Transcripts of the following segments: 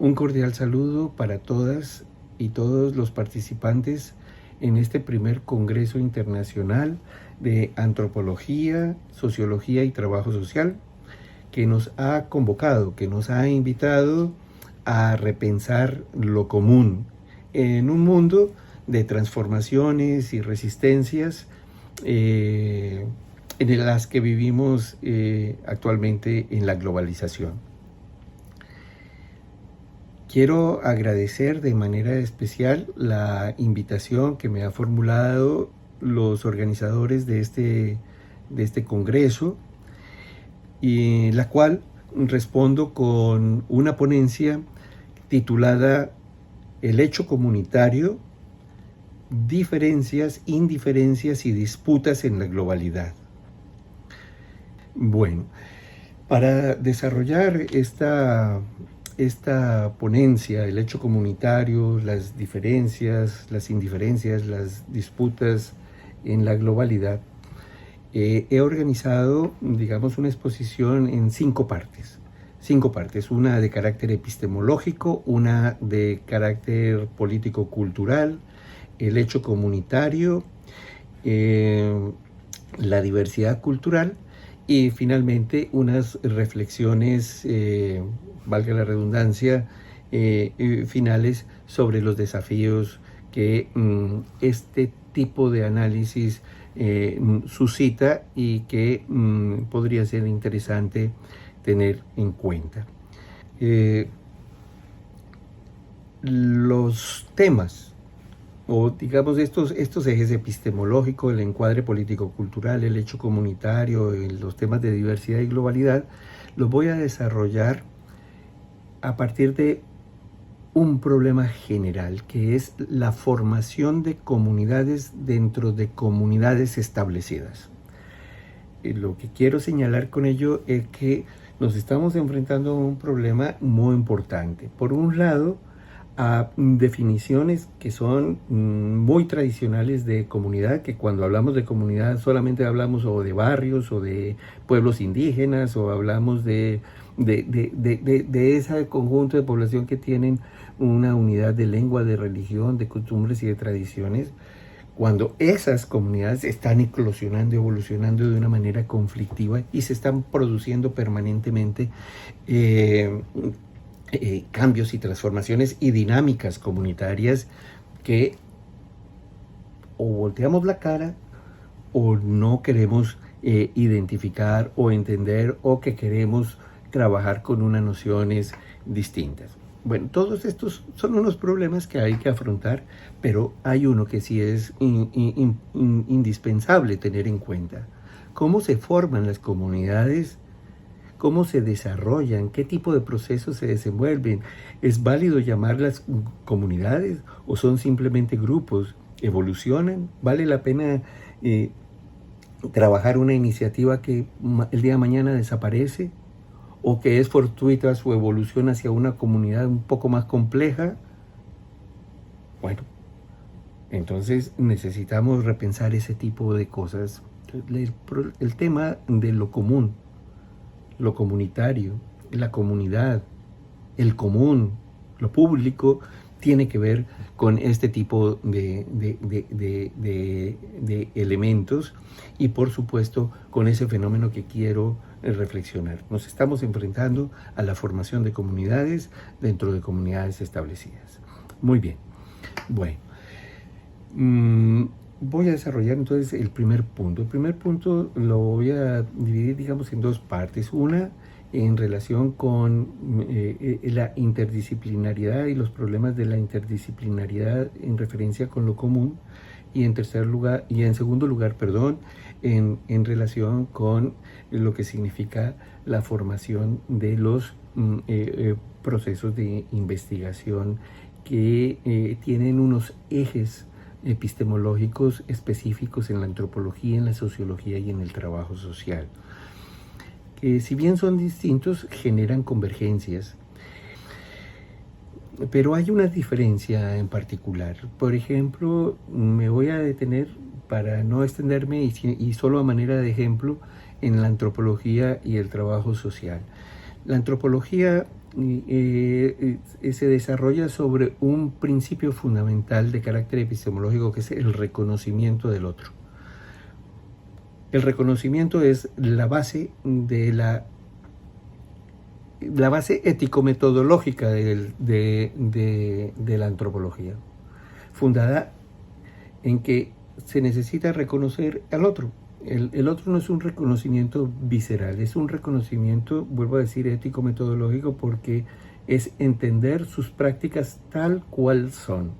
Un cordial saludo para todas y todos los participantes en este primer Congreso Internacional de Antropología, Sociología y Trabajo Social, que nos ha convocado, que nos ha invitado a repensar lo común en un mundo de transformaciones y resistencias en las que vivimos actualmente en la globalización. Quiero agradecer de manera especial la invitación que me han formulado los organizadores de este congreso, y la cual respondo con una ponencia titulada El hecho comunitario, diferencias, indiferencias y disputas en la globalidad. Bueno, para desarrollar esta ponencia, el hecho comunitario, las diferencias, las indiferencias, las disputas en la globalidad, he organizado, digamos, una exposición en cinco partes, una de carácter epistemológico, una de carácter político-cultural, el hecho comunitario, la diversidad cultural y finalmente unas reflexiones, valga la redundancia, finales sobre los desafíos que este tipo de análisis suscita y que podría ser interesante tener en cuenta. Los temas, o digamos estos ejes epistemológicos, el encuadre político-cultural, el hecho comunitario, los temas de diversidad y globalidad, los voy a desarrollar a partir de un problema general, que es la formación de comunidades dentro de comunidades establecidas. Lo que quiero señalar con ello es que nos estamos enfrentando a un problema muy importante. Por un lado, a definiciones que son muy tradicionales de comunidad, que cuando hablamos de comunidad solamente hablamos o de barrios o de pueblos indígenas, o hablamos de ese conjunto de población que tienen una unidad de lengua, de religión, de costumbres y de tradiciones, cuando esas comunidades están eclosionando, evolucionando de una manera conflictiva y se están produciendo permanentemente cambios y transformaciones y dinámicas comunitarias que o volteamos la cara o no queremos identificar o entender, o que queremos trabajar con unas nociones distintas. Bueno, todos estos son unos problemas que hay que afrontar, pero hay uno que sí es indispensable tener en cuenta: cómo se forman las comunidades, cómo se desarrollan, qué tipo de procesos se desenvuelven. ¿Es válido llamarlas comunidades o son simplemente grupos? ¿Evolucionan? ¿Vale la pena trabajar una iniciativa que el día de mañana desaparece? ¿O que es fortuita su evolución hacia una comunidad un poco más compleja? Bueno, entonces necesitamos repensar ese tipo de cosas. El tema de lo común, lo comunitario, la comunidad, el común, lo público, tiene que ver con este tipo de elementos, y por supuesto con ese fenómeno que quiero reflexionar. Nos estamos enfrentando a la formación de comunidades dentro de comunidades establecidas. Muy bien. Bueno, voy a desarrollar entonces el primer punto. El primer punto lo voy a dividir, digamos, en dos partes. Una en relación con la interdisciplinariedad y los problemas de la interdisciplinariedad en referencia con lo común, y en segundo lugar, en relación con lo que significa la formación de los procesos de investigación que tienen unos ejes epistemológicos específicos en la antropología, en la sociología y en el trabajo social, que si bien son distintos, generan convergencias. Pero hay una diferencia en particular. Por ejemplo, me voy a detener, para no extenderme y solo a manera de ejemplo, en la antropología y el trabajo social. La antropología se desarrolla sobre un principio fundamental de carácter epistemológico, que es el reconocimiento del otro. El reconocimiento es la base de la base ético-metodológica de la antropología, fundada en que se necesita reconocer al otro. El otro no es un reconocimiento visceral, es un reconocimiento, vuelvo a decir, ético-metodológico, porque es entender sus prácticas tal cual son.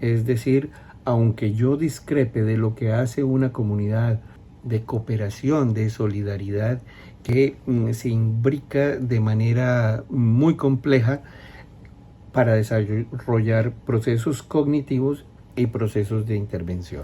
Es decir, aunque yo discrepe de lo que hace una comunidad de cooperación, de solidaridad, que se imbrica de manera muy compleja para desarrollar procesos cognitivos y procesos de intervención,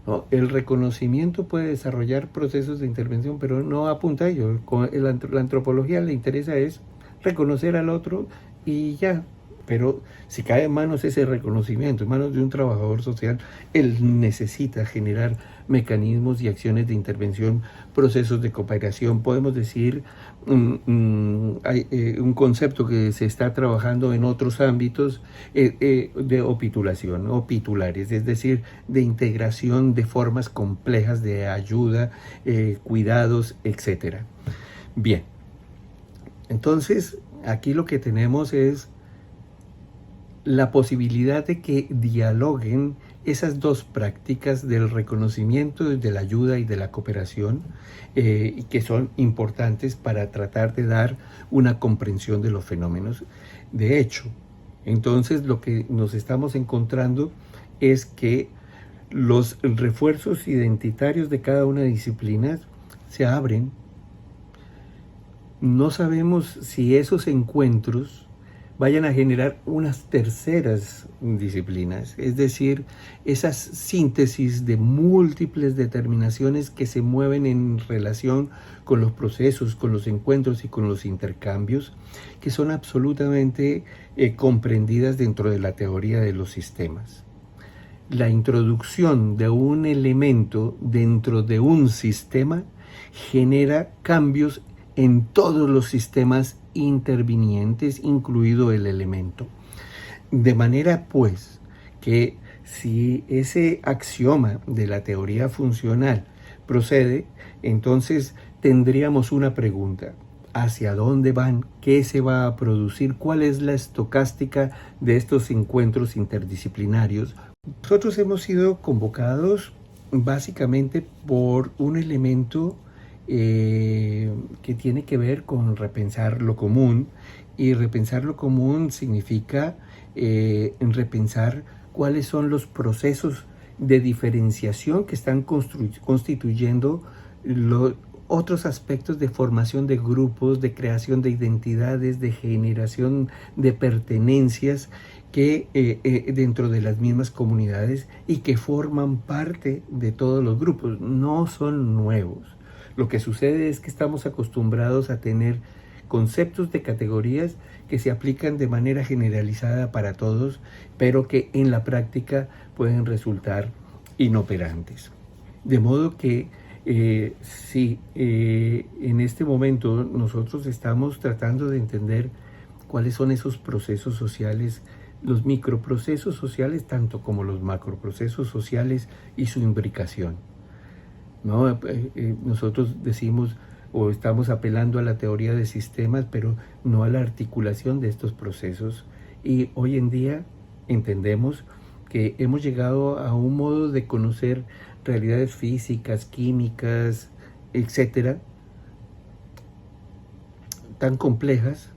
¿no? El reconocimiento puede desarrollar procesos de intervención, pero no apunta a ello. La antropología le interesa es reconocer al otro y ya. Pero si cae en manos ese reconocimiento, en manos de un trabajador social, él necesita generar mecanismos y acciones de intervención, procesos de cooperación. Podemos decir, hay un concepto que se está trabajando en otros ámbitos de opitulación, o pitulares, es decir, de integración de formas complejas de ayuda, cuidados, etc. Bien, entonces aquí lo que tenemos es la posibilidad de que dialoguen esas dos prácticas del reconocimiento, de la ayuda y de la cooperación, que son importantes para tratar de dar una comprensión de los fenómenos. De hecho, entonces lo que nos estamos encontrando es que los refuerzos identitarios de cada una de las disciplinas se abren. No sabemos si esos encuentros vayan a generar unas terceras disciplinas, es decir, esas síntesis de múltiples determinaciones que se mueven en relación con los procesos, con los encuentros y con los intercambios, que son absolutamente comprendidas dentro de la teoría de los sistemas. La introducción de un elemento dentro de un sistema genera cambios en todos los sistemas intervinientes, incluido el elemento. De manera, pues, que si ese axioma de la teoría funcional procede, entonces tendríamos una pregunta: ¿hacia dónde van? ¿Qué se va a producir? ¿Cuál es la estocástica de estos encuentros interdisciplinarios? Nosotros hemos sido convocados básicamente por un elemento que tiene que ver con repensar lo común, y repensar lo común significa repensar cuáles son los procesos de diferenciación que están constituyendo otros aspectos de formación de grupos, de creación de identidades, de generación de pertenencias que dentro de las mismas comunidades, y que forman parte de todos los grupos, no son nuevos. Lo que sucede es que estamos acostumbrados a tener conceptos de categorías que se aplican de manera generalizada para todos, pero que en la práctica pueden resultar inoperantes. De modo que si en este momento nosotros estamos tratando de entender cuáles son esos procesos sociales, los microprocesos sociales, tanto como los macroprocesos sociales y su imbricación, ¿no? Nosotros decimos o estamos apelando a la teoría de sistemas, pero no a la articulación de estos procesos. Y hoy en día entendemos que hemos llegado a un modo de conocer realidades físicas, químicas, etcétera, tan complejas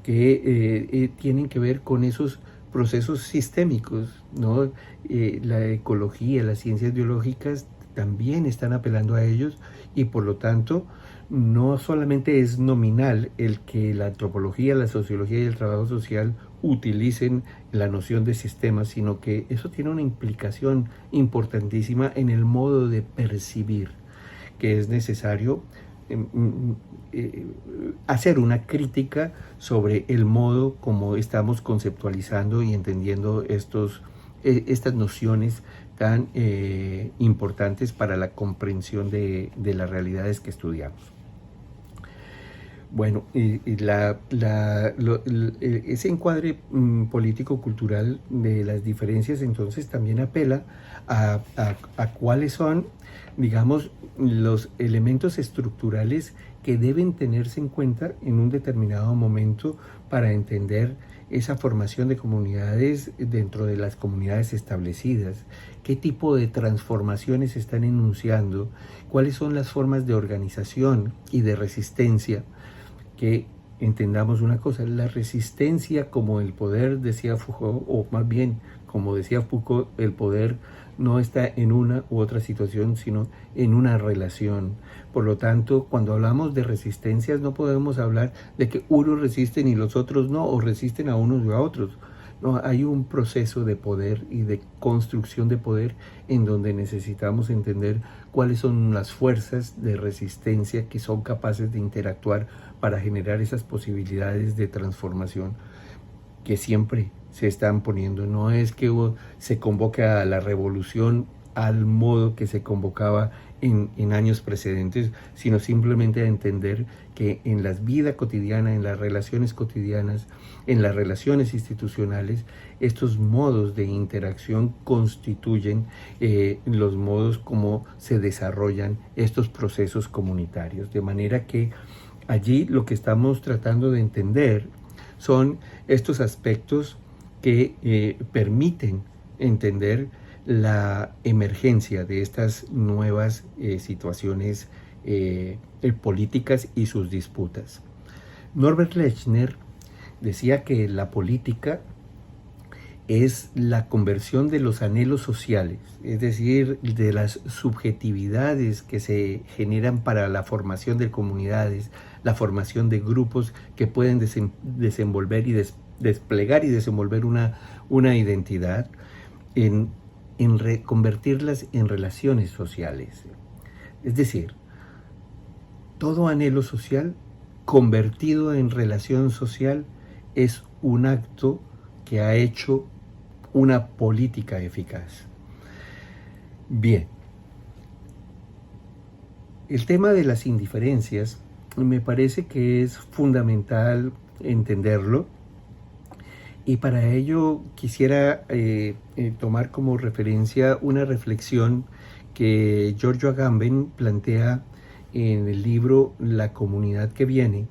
que tienen que ver con esos procesos sistémicos, ¿no? La ecología, las ciencias biológicas también están apelando a ellos, y por lo tanto no solamente es nominal el que la antropología, la sociología y el trabajo social utilicen la noción de sistemas, sino que eso tiene una implicación importantísima en el modo de percibir, que es necesario hacer una crítica sobre el modo como estamos conceptualizando y entendiendo estas nociones tan importantes para la comprensión de las realidades que estudiamos. Bueno, ese encuadre político-cultural de las diferencias entonces también apela a cuáles son, digamos, los elementos estructurales que deben tenerse en cuenta en un determinado momento para entender esa formación de comunidades dentro de las comunidades establecidas, qué tipo de transformaciones se están enunciando, cuáles son las formas de organización y de resistencia. Que entendamos una cosa, la resistencia como el poder, decía Foucault, o más bien, como decía Foucault, el poder no está en una u otra situación, sino en una relación. Por lo tanto, cuando hablamos de resistencias, no podemos hablar de que unos resisten y los otros no, o resisten a unos y a otros. No, hay un proceso de poder y de construcción de poder en donde necesitamos entender cuáles son las fuerzas de resistencia que son capaces de interactuar para generar esas posibilidades de transformación que siempre se están poniendo. No es que se convoque a la revolución al modo que se convocaba en años precedentes, sino simplemente a entender que en la vida cotidiana, en las relaciones cotidianas, en las relaciones institucionales, estos modos de interacción constituyen los modos como se desarrollan estos procesos comunitarios. De manera que allí lo que estamos tratando de entender son estos aspectos que permiten entender la emergencia de estas nuevas situaciones políticas y sus disputas. Norbert Lechner decía que la política es la conversión de los anhelos sociales, es decir, de las subjetividades que se generan para la formación de comunidades, la formación de grupos que pueden desenvolver y desplegar y desenvolver una identidad, en convertirlas en relaciones sociales. Es decir, todo anhelo social convertido en relación social es un acto que ha hecho una política eficaz. Bien, el tema de las indiferencias me parece que es fundamental entenderlo, y para ello quisiera tomar como referencia una reflexión que Giorgio Agamben plantea en el libro La comunidad que viene,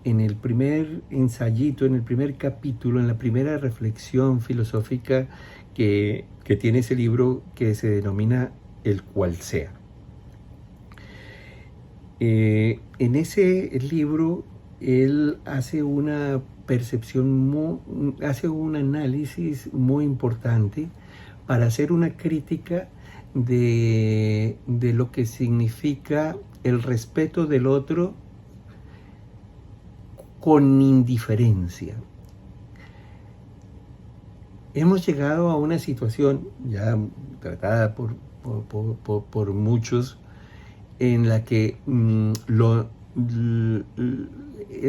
en el primer ensayito, en el primer capítulo, en la primera reflexión filosófica que tiene ese libro, que se denomina El cual sea. En ese libro él hace una percepción, hace un análisis muy importante para hacer una crítica de lo que significa el respeto del otro con indiferencia. Hemos llegado a una situación ya tratada por muchos, en la que el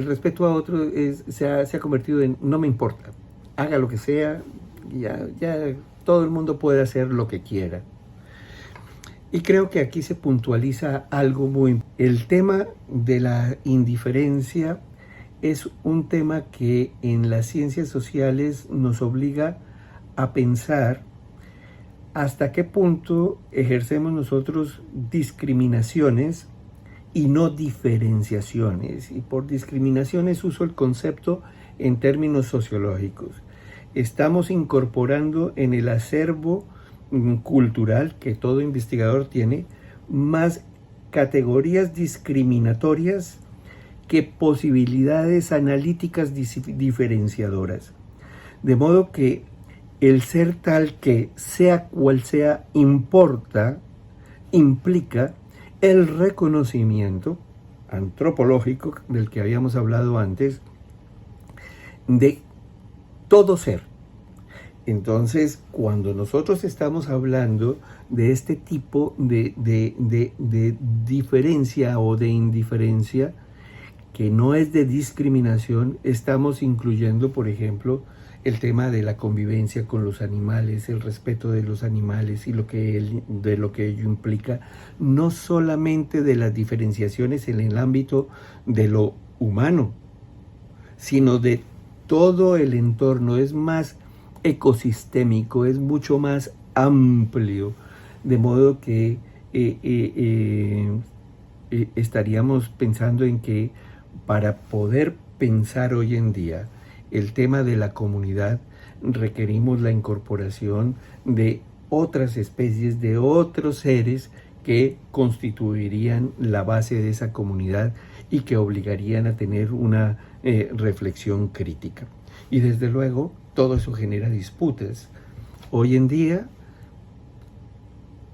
respeto a otro se ha convertido en no me importa, haga lo que sea, ya todo el mundo puede hacer lo que quiera. Y creo que aquí se puntualiza algo muy importante. El tema de la indiferencia es un tema que en las ciencias sociales nos obliga a pensar hasta qué punto ejercemos nosotros discriminaciones y no diferenciaciones. Y por discriminaciones uso el concepto en términos sociológicos. Estamos incorporando en el acervo cultural que todo investigador tiene más categorías discriminatorias que posibilidades analíticas diferenciadoras. De modo que el ser tal que, sea cual sea, implica el reconocimiento antropológico del que habíamos hablado antes, de todo ser. Entonces, cuando nosotros estamos hablando de este tipo de diferencia o de indiferencia, que no es de discriminación, estamos incluyendo, por ejemplo, el tema de la convivencia con los animales, el respeto de los animales y de lo que ello implica, no solamente de las diferenciaciones en el ámbito de lo humano, sino de todo el entorno. Es más ecosistémico, es mucho más amplio, de modo que estaríamos pensando en que para poder pensar hoy en día el tema de la comunidad requerimos la incorporación de otras especies, de otros seres que constituirían la base de esa comunidad y que obligarían a tener una reflexión crítica. Y desde luego todo eso genera disputas. Hoy en día,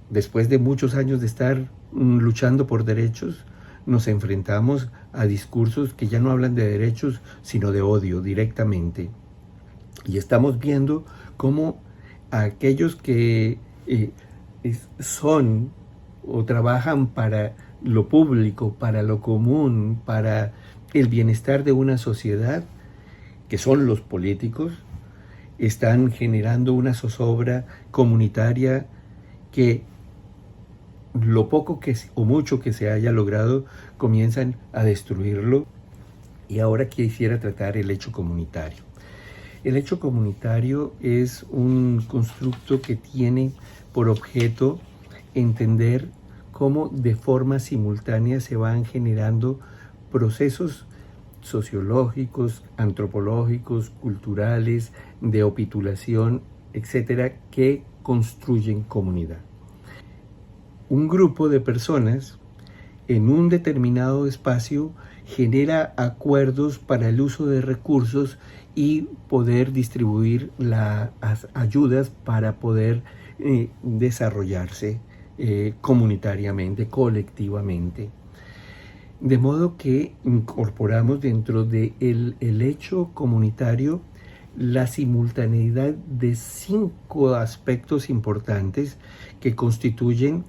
después de muchos años de estar luchando por derechos, nos enfrentamos a discursos que ya no hablan de derechos, sino de odio directamente. Y estamos viendo cómo aquellos que son o trabajan para lo público, para lo común, para el bienestar de una sociedad, que son los políticos, están generando una zozobra comunitaria que lo poco que o mucho que se haya logrado comienzan a destruirlo. Y ahora quisiera tratar el hecho comunitario. El hecho comunitario es un constructo que tiene por objeto entender cómo de forma simultánea se van generando procesos sociológicos, antropológicos, culturales, de opitulación, etcétera, que construyen comunidad. Un grupo de personas en un determinado espacio genera acuerdos para el uso de recursos y poder distribuir las ayudas para poder desarrollarse comunitariamente, colectivamente. De modo que incorporamos dentro del hecho comunitario la simultaneidad de 5 aspectos importantes que constituyen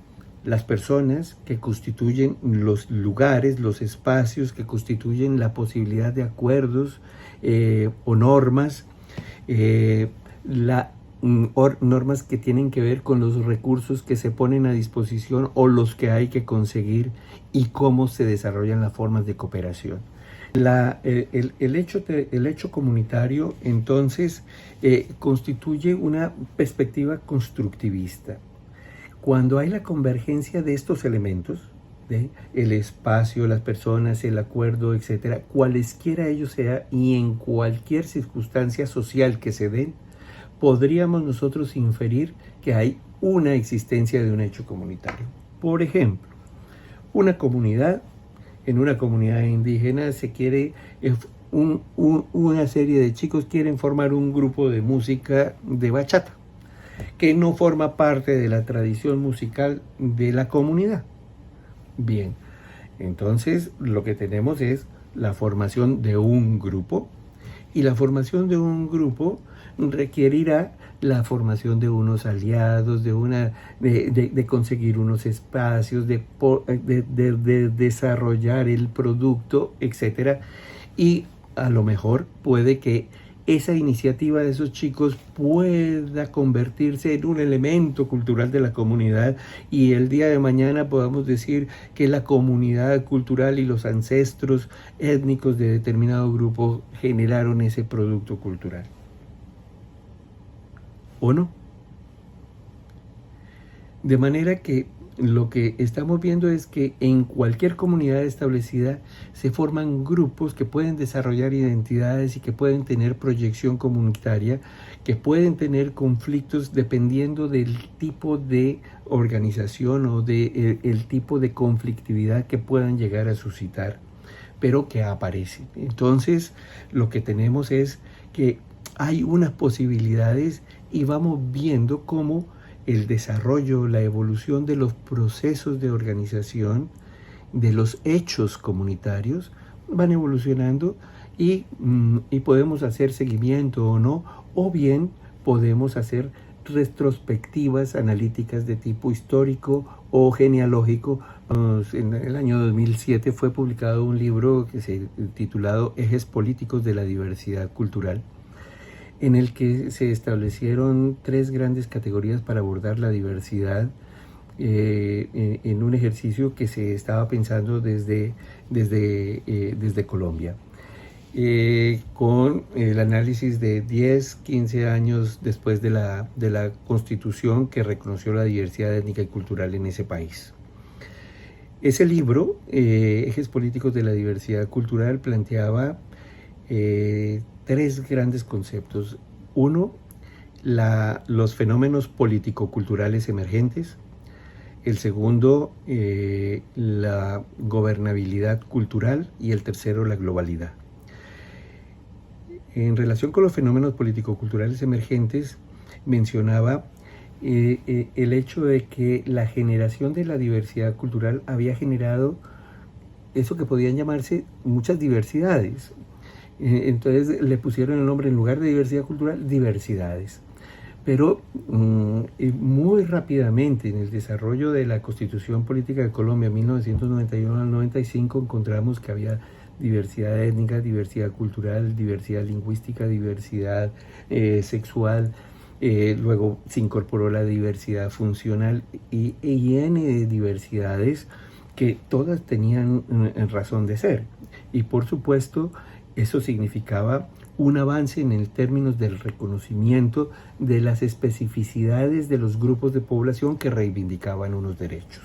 las personas, que constituyen los lugares, los espacios, que constituyen la posibilidad de acuerdos o normas, normas que tienen que ver con los recursos que se ponen a disposición o los que hay que conseguir y cómo se desarrollan las formas de cooperación. El hecho comunitario entonces constituye una perspectiva constructivista. Cuando hay la convergencia de estos elementos, el espacio, las personas, el acuerdo, etcétera, cualesquiera ellos sean y en cualquier circunstancia social que se den, podríamos nosotros inferir que hay una existencia de un hecho comunitario. Por ejemplo, en una comunidad indígena se quiere, una serie de chicos quieren formar un grupo de música de bachata, que no forma parte de la tradición musical de la comunidad. Bien, entonces lo que tenemos es la formación de un grupo, y la formación de un grupo requerirá la formación de unos aliados, de conseguir unos espacios, de desarrollar el producto, etcétera. Y a lo mejor puede que esa iniciativa de esos chicos pueda convertirse en un elemento cultural de la comunidad y el día de mañana podamos decir que la comunidad cultural y los ancestros étnicos de determinado grupo generaron ese producto cultural. ¿O no? De manera que lo que estamos viendo es que en cualquier comunidad establecida se forman grupos que pueden desarrollar identidades y que pueden tener proyección comunitaria, que pueden tener conflictos dependiendo del tipo de organización o del tipo de conflictividad que puedan llegar a suscitar, pero que aparecen. Entonces, lo que tenemos es que hay unas posibilidades y vamos viendo cómo el desarrollo, la evolución de los procesos de organización, de los hechos comunitarios, van evolucionando y podemos hacer seguimiento o no, o bien podemos hacer retrospectivas analíticas de tipo histórico o genealógico. En el año 2007 fue publicado un libro que se titulado Ejes políticos de la diversidad cultural, en el que se establecieron 3 grandes categorías para abordar la diversidad en un ejercicio que se estaba pensando desde Colombia, con el análisis de 10, 15 años después de la Constitución que reconoció la diversidad étnica y cultural en ese país. Ese libro, Ejes Políticos de la Diversidad Cultural, planteaba tres grandes conceptos. Uno, los fenómenos político-culturales emergentes. El segundo, la gobernabilidad cultural. Y el tercero, la globalidad. En relación con los fenómenos político-culturales emergentes, mencionaba el hecho de que la generación de la diversidad cultural había generado eso que podían llamarse muchas diversidades. Entonces le pusieron el nombre, en lugar de diversidad cultural, diversidades. Pero muy rápidamente, en el desarrollo de la Constitución Política de Colombia, 1991 al 95, encontramos que había diversidad étnica, diversidad cultural, diversidad lingüística, diversidad sexual. Luego se incorporó la diversidad funcional y N de diversidades que todas tenían razón de ser. Y por supuesto, eso significaba un avance en el términos del reconocimiento de las especificidades de los grupos de población que reivindicaban unos derechos,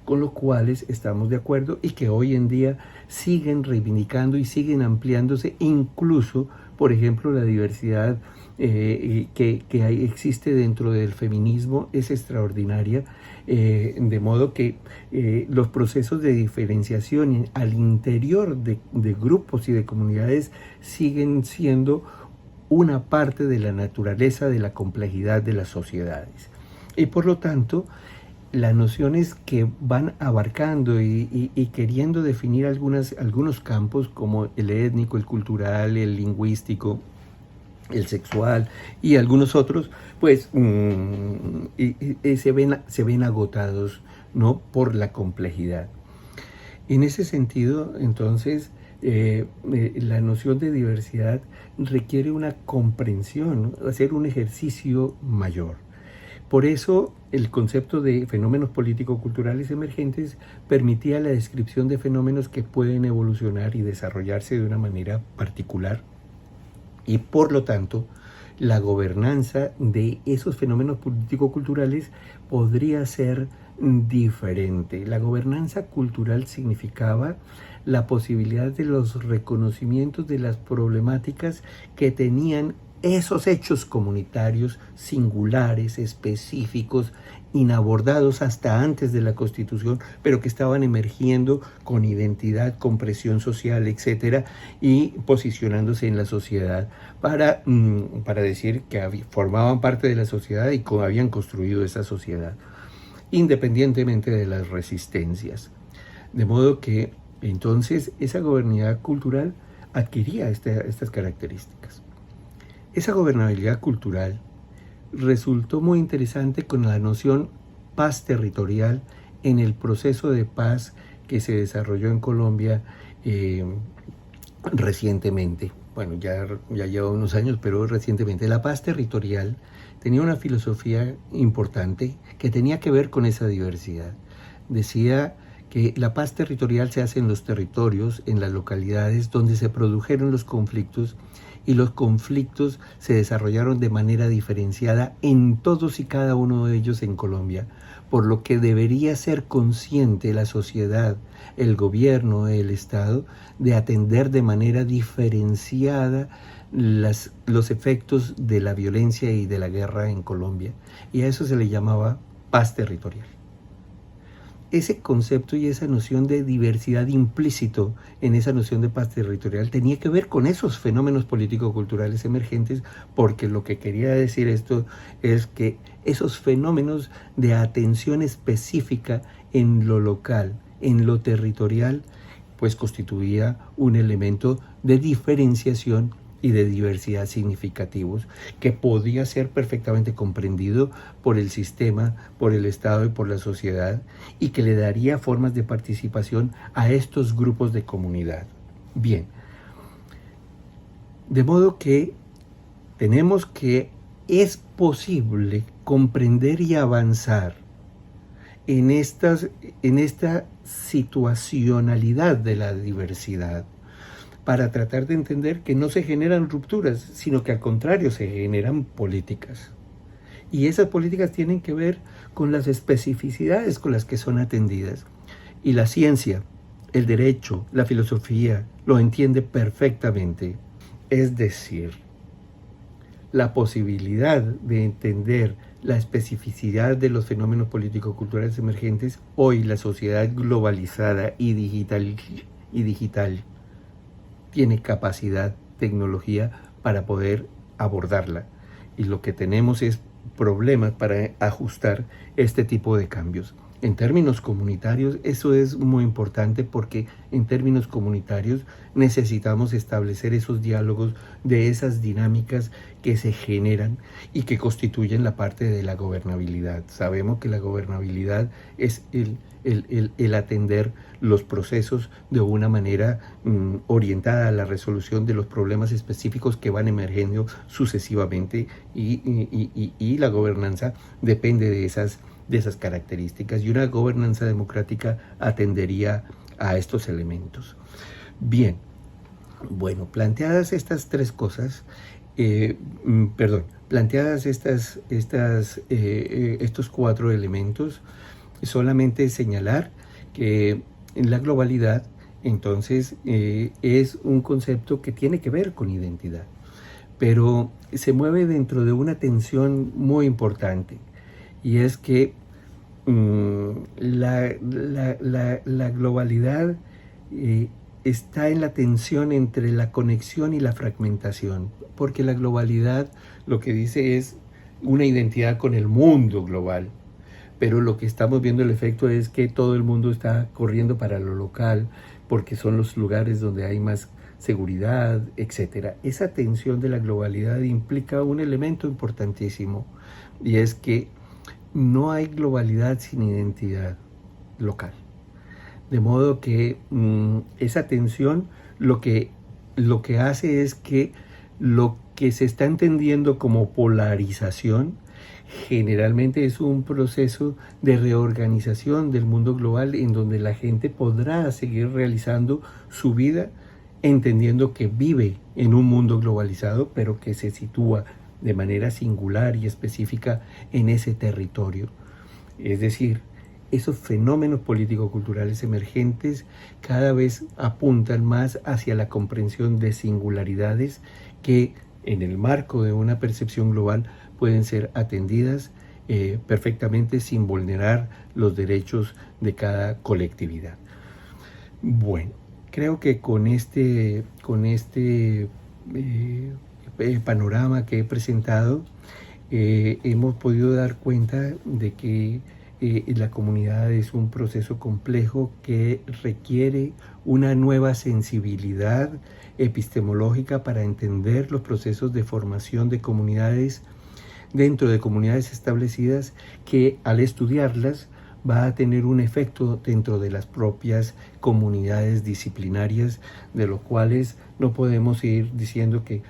con los cuales estamos de acuerdo y que hoy en día siguen reivindicando y siguen ampliándose. Incluso, por ejemplo, la diversidad que existe dentro del feminismo es extraordinaria, de modo que los procesos de diferenciación al interior de grupos y de comunidades siguen siendo una parte de la naturaleza de la complejidad de las sociedades. Y por lo tanto, las nociones que van abarcando y queriendo definir algunos campos como el étnico, el cultural, el lingüístico, el sexual y algunos otros, pues se ven agotados, ¿no?, por la complejidad. En ese sentido, entonces, la noción de diversidad requiere una comprensión, hacer un ejercicio mayor. Por eso, el concepto de fenómenos político-culturales emergentes permitía la descripción de fenómenos que pueden evolucionar y desarrollarse de una manera particular. Y por lo tanto, la gobernanza de esos fenómenos político-culturales podría ser diferente. La gobernanza cultural significaba la posibilidad de los reconocimientos de las problemáticas que tenían esos hechos comunitarios singulares, específicos, inabordados hasta antes de la Constitución, pero que estaban emergiendo con identidad, con presión social, etcétera, y posicionándose en la sociedad para decir que formaban parte de la sociedad y habían construido esa sociedad, independientemente de las resistencias. De modo que entonces esa gobernabilidad cultural adquiría estas características. Esa gobernabilidad cultural resultó muy interesante con la noción paz territorial en el proceso de paz que se desarrolló en Colombia recientemente. Bueno, ya lleva unos años, pero recientemente. La paz territorial tenía una filosofía importante que tenía que ver con esa diversidad. Decía que la paz territorial se hace en los territorios, en las localidades donde se produjeron los conflictos, y los conflictos se desarrollaron de manera diferenciada en todos y cada uno de ellos en Colombia, por lo que debería ser consciente la sociedad, el gobierno, el Estado, de atender de manera diferenciada los efectos de la violencia y de la guerra en Colombia. Y a eso se le llamaba paz territorial. Ese concepto y esa noción de diversidad implícito en esa noción de paz territorial tenía que ver con esos fenómenos político-culturales emergentes, porque lo que quería decir esto es que esos fenómenos de atención específica en lo local, en lo territorial, pues constituía un elemento de diferenciación y de diversidad significativos que podía ser perfectamente comprendido por el sistema, por el Estado y por la sociedad, y que le daría formas de participación a estos grupos de comunidad. Bien, de modo que tenemos que es posible comprender y avanzar en esta situacionalidad de la diversidad, para tratar de entender que no se generan rupturas, sino que al contrario se generan políticas. Y esas políticas tienen que ver con las especificidades con las que son atendidas. Y la ciencia, el derecho, la filosofía lo entiende perfectamente. Es decir, la posibilidad de entender la especificidad de los fenómenos político-culturales emergentes, hoy la sociedad globalizada y digital tiene capacidad, tecnología para poder abordarla. Y lo que tenemos es problemas para ajustar este tipo de cambios. En términos comunitarios, eso es muy importante porque en términos comunitarios necesitamos establecer esos diálogos de esas dinámicas que se generan y que constituyen la parte de la gobernabilidad. Sabemos que la gobernabilidad es el atender los procesos de una manera orientada a la resolución de los problemas específicos que van emergiendo sucesivamente y la gobernanza depende de esas características y una gobernanza democrática atendería a estos elementos. Bien, bueno, planteadas estas tres cosas, planteadas estos cuatro elementos, solamente señalar que en la globalidad, entonces, es un concepto que tiene que ver con identidad, pero se mueve dentro de una tensión muy importante, y es que la globalidad está en la tensión entre la conexión y la fragmentación, porque la globalidad lo que dice es una identidad con el mundo global, pero lo que estamos viendo el efecto es que todo el mundo está corriendo para lo local, porque son los lugares donde hay más seguridad, etc. Esa tensión de la globalidad implica un elemento importantísimo, y es que no hay globalidad sin identidad local. De modo que esa tensión lo que hace es que lo que se está entendiendo como polarización generalmente es un proceso de reorganización del mundo global en donde la gente podrá seguir realizando su vida entendiendo que vive en un mundo globalizado, pero que se sitúa de manera singular y específica en ese territorio. Es decir, esos fenómenos político-culturales emergentes cada vez apuntan más hacia la comprensión de singularidades que en el marco de una percepción global pueden ser atendidas perfectamente sin vulnerar los derechos de cada colectividad. Bueno, creo que con este panorama que he presentado, hemos podido dar cuenta de que la comunidad es un proceso complejo que requiere una nueva sensibilidad epistemológica para entender los procesos de formación de comunidades dentro de comunidades establecidas, que al estudiarlas va a tener un efecto dentro de las propias comunidades disciplinarias, de los cuales no podemos ir diciendo que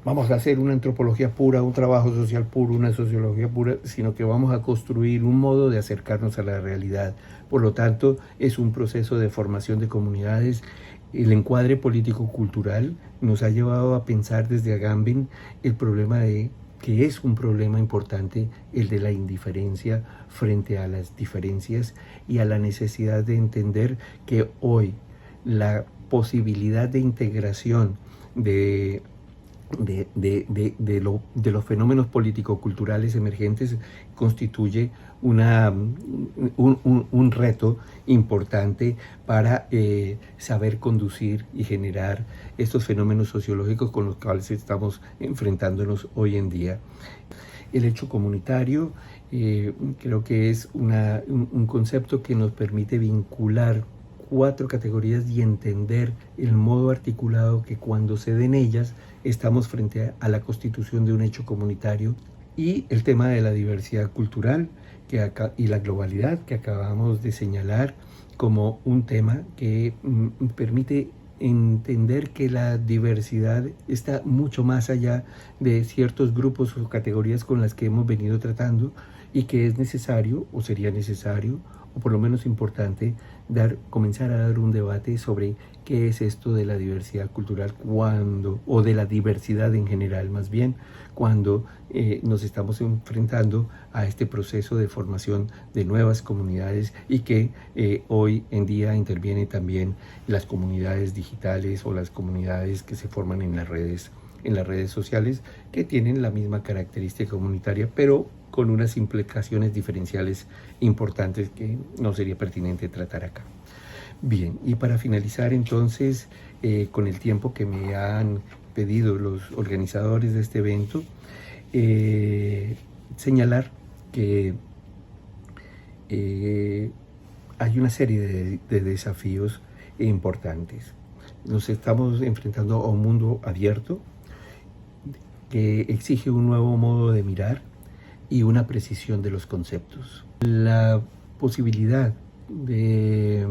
vamos a hacer una antropología pura, un trabajo social puro, una sociología pura, sino que vamos a construir un modo de acercarnos a la realidad. Por lo tanto, es un proceso de formación de comunidades. El encuadre político-cultural nos ha llevado a pensar desde Agamben el problema de que es un problema importante, el de la indiferencia frente a las diferencias y a la necesidad de entender que hoy la posibilidad de integración de los fenómenos político-culturales emergentes constituye un reto importante para saber conducir y generar estos fenómenos sociológicos con los cuales estamos enfrentándonos hoy en día. El hecho comunitario creo que es un concepto que nos permite vincular 4 categorías y entender el modo articulado que cuando se den ellas estamos frente a la constitución de un hecho comunitario, y el tema de la diversidad cultural y la globalidad que acabamos de señalar como un tema que permite entender que la diversidad está mucho más allá de ciertos grupos o categorías con las que hemos venido tratando, y que es necesario o sería necesario o por lo menos importante, comenzar a dar un debate sobre qué es esto de la diversidad cultural o de la diversidad en general, más bien, cuando nos estamos enfrentando a este proceso de formación de nuevas comunidades y que hoy en día intervienen también las comunidades digitales o las comunidades que se forman en las redes sociales, que tienen la misma característica comunitaria, pero con unas implicaciones diferenciales importantes que no sería pertinente tratar acá. Bien, y para finalizar entonces, con el tiempo que me han pedido los organizadores de este evento, señalar que hay una serie de desafíos importantes. Nos estamos enfrentando a un mundo abierto que exige un nuevo modo de mirar y una precisión de los conceptos. La posibilidad de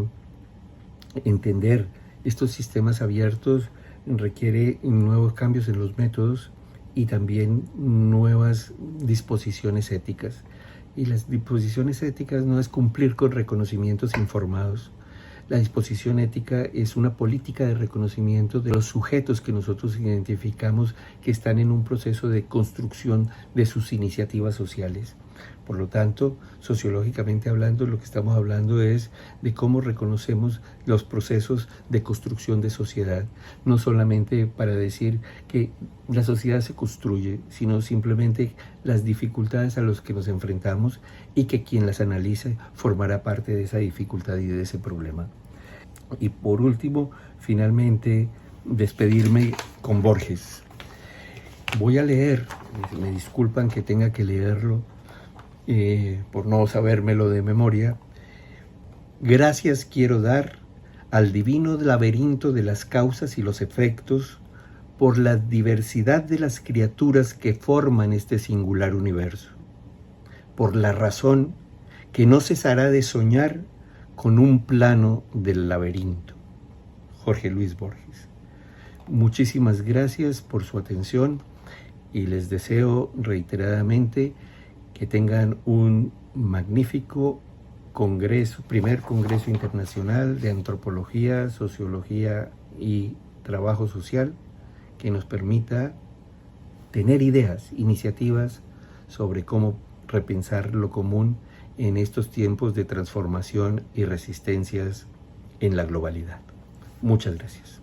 entender estos sistemas abiertos requiere nuevos cambios en los métodos y también nuevas disposiciones éticas. Y las disposiciones éticas no es cumplir con reconocimientos informados. La disposición ética es una política de reconocimiento de los sujetos que nosotros identificamos que están en un proceso de construcción de sus iniciativas sociales. Por lo tanto, sociológicamente hablando, lo que estamos hablando es de cómo reconocemos los procesos de construcción de sociedad, no solamente para decir que la sociedad se construye, sino simplemente las dificultades a las que nos enfrentamos y que quien las analice formará parte de esa dificultad y de ese problema. Y por último, finalmente, despedirme con Borges. Voy a leer, me disculpan que tenga que leerlo, por no sabérmelo de memoria. Gracias quiero dar al divino laberinto de las causas y los efectos por la diversidad de las criaturas que forman este singular universo, por la razón que no cesará de soñar con un plano del laberinto. Jorge Luis Borges. Muchísimas gracias por su atención y les deseo reiteradamente que tengan un magnífico primer Congreso Internacional de Antropología, Sociología y Trabajo Social, que nos permita tener ideas, iniciativas sobre cómo repensar lo común en estos tiempos de transformación y resistencias en la globalidad. Muchas gracias.